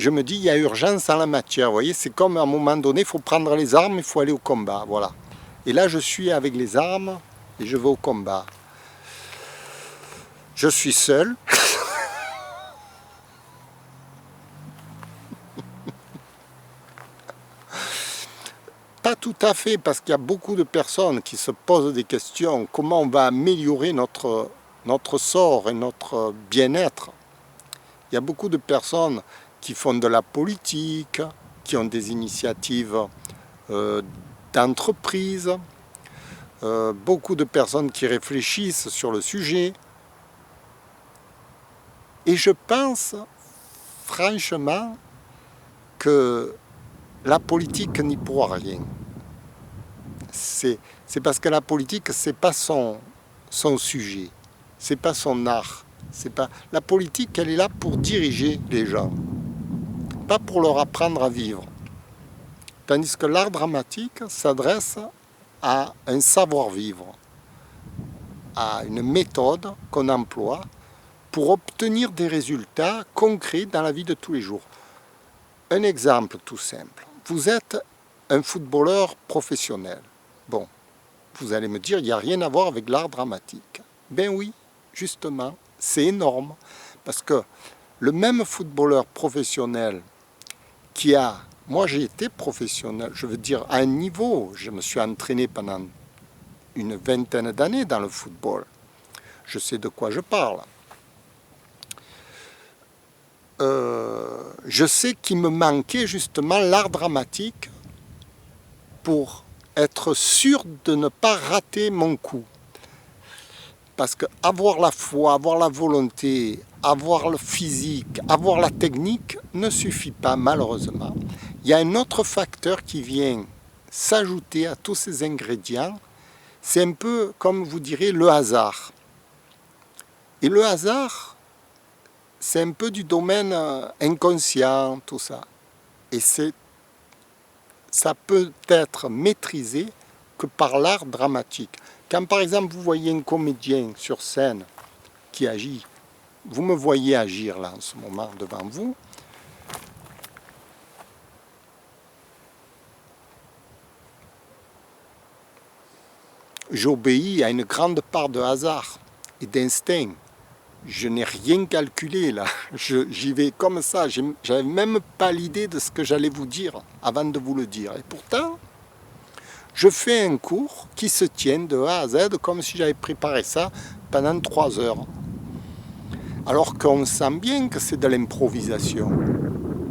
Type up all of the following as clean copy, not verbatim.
je me dis il y a urgence en la matière. Vous voyez, c'est comme à un moment donné, il faut prendre les armes, il faut aller au combat. Voilà. Et là, je suis avec les armes et je vais au combat. Je suis seul. Pas tout à fait, parce qu'il y a beaucoup de personnes qui se posent des questions. Comment on va améliorer notre sort et notre bien-être? Il y a beaucoup de personnes qui font de la politique, qui ont des initiatives d'entreprise, beaucoup de personnes qui réfléchissent sur le sujet. Et je pense, franchement, que la politique n'y pourra rien. C'est parce que la politique, c'est pas son sujet, c'est pas son art. La politique, elle est là pour diriger les gens, pas pour leur apprendre à vivre. Tandis que l'art dramatique s'adresse à un savoir-vivre, à une méthode qu'on emploie pour obtenir des résultats concrets dans la vie de tous les jours. Un exemple tout simple. Vous êtes un footballeur professionnel. Bon, vous allez me dire, il n'y a rien à voir avec l'art dramatique. Ben oui, justement, c'est énorme. Parce que le même footballeur professionnel qui a... Moi, j'ai été professionnel, je veux dire, à un niveau. Je me suis entraîné pendant une vingtaine d'années dans le football. Je sais de quoi je parle. Je sais qu'il me manquait justement l'art dramatique pour être sûr de ne pas rater mon coup. Parce que avoir la foi, avoir la volonté, avoir le physique, avoir la technique ne suffit pas malheureusement. Il y a un autre facteur qui vient s'ajouter à tous ces ingrédients. C'est un peu, comme vous direz, le hasard. Et le hasard, c'est un peu du domaine inconscient, tout ça. Et ça peut être maîtrisé que par l'art dramatique. Quand par exemple vous voyez un comédien sur scène qui agit, vous me voyez agir là en ce moment devant vous, j'obéis à une grande part de hasard et d'instinct. Je n'ai rien calculé là, j'y vais comme ça, j'avais même pas l'idée de ce que j'allais vous dire avant de vous le dire. Et pourtant, je fais un cours qui se tient de A à Z comme si j'avais préparé ça pendant 3 heures. Alors qu'on sent bien que c'est de l'improvisation.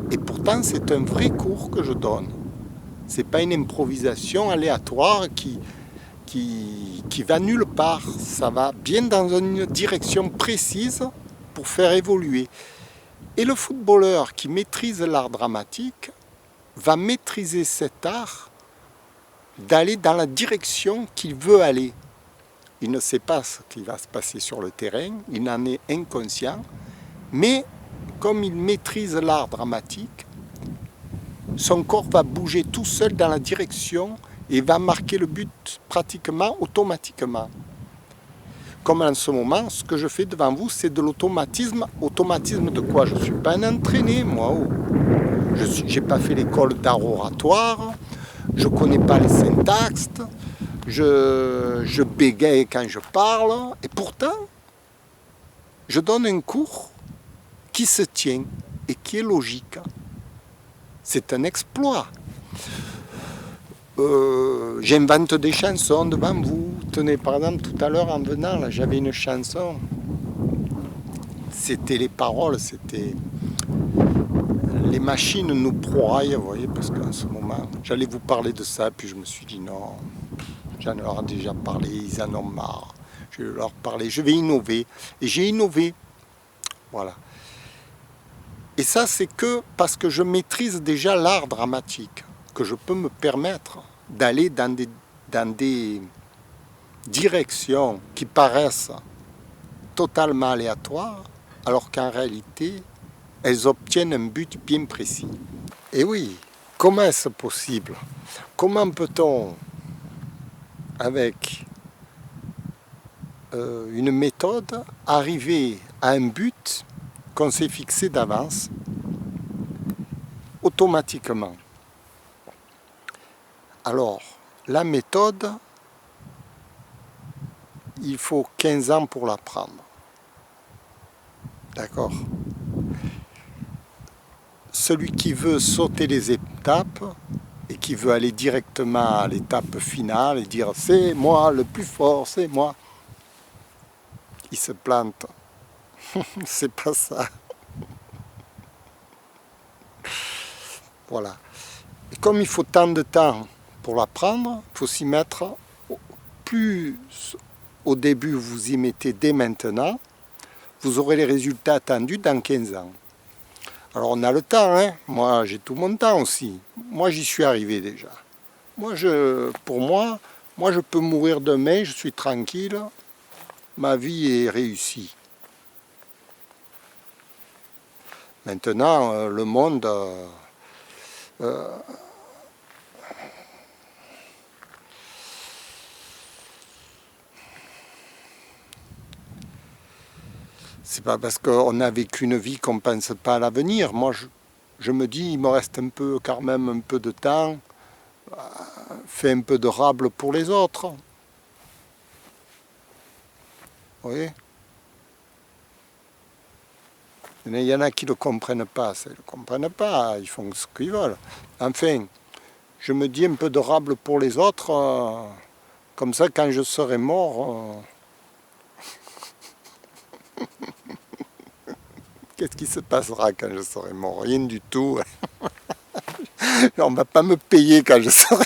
Et pourtant, c'est un vrai cours que je donne. C'est pas une improvisation aléatoire qui va nulle part. Ça va bien dans une direction précise pour faire évoluer. Et le footballeur qui maîtrise l'art dramatique va maîtriser cet art d'aller dans la direction qu'il veut aller. Il ne sait pas ce qui va se passer sur le terrain, il en est inconscient, mais comme il maîtrise l'art dramatique, son corps va bouger tout seul dans la direction et va marquer le but pratiquement automatiquement. Comme en ce moment, ce que je fais devant vous, c'est de l'automatisme. Automatisme de quoi? Je ne suis pas un entraîné, moi. Je n'ai pas fait l'école d'art oratoire, je ne connais pas les syntaxes, je bégaye quand je parle, et pourtant, je donne un cours qui se tient et qui est logique. C'est un exploit. J'invente des chansons devant vous. Tenez, par exemple, tout à l'heure en venant, là, j'avais une chanson. C'était les paroles, c'était les machines nous broient, vous voyez, parce qu'en ce moment, j'allais vous parler de ça, puis je me suis dit non, j'en leur ai déjà parlé, ils en ont marre. Je vais leur parler, je vais innover. Et j'ai innové. Voilà. Et ça, c'est que parce que je maîtrise déjà l'art dramatique, que je peux me permettre d'aller dans des directions qui paraissent totalement aléatoires, alors qu'en réalité, elles obtiennent un but bien précis. Et oui, comment est-ce possible? Comment peut-on, avec une méthode, arriver à un but qu'on s'est fixé d'avance automatiquement. Alors, la méthode, il faut 15 ans pour l'apprendre. D'accord? Celui qui veut sauter les étapes et qui veut aller directement à l'étape finale et dire c'est moi le plus fort, c'est moi, il se plante. C'est pas ça. Voilà. Et comme il faut tant de temps pour l'apprendre, il faut s'y mettre. Plus au début vous y mettez dès maintenant, vous aurez les résultats attendus dans 15 ans. Alors on a le temps, hein. Moi j'ai tout mon temps aussi. Moi j'y suis arrivé déjà. Pour moi, je peux mourir demain, je suis tranquille, ma vie est réussie. Maintenant, le monde... c'est pas parce qu'on n'a vécu une vie qu'on ne pense pas à l'avenir. Moi, je me dis, il me reste quand même un peu de temps, fais un peu de rable pour les autres. Vous voyez ? Il y en a qui ne le comprennent pas, ils ne le comprennent pas, ils font ce qu'ils veulent. Enfin, je me dis un peu de rable pour les autres, comme ça quand je serai mort, qu'est-ce qui se passera quand je serai mort? Rien du tout. On ne va pas me payer quand je serai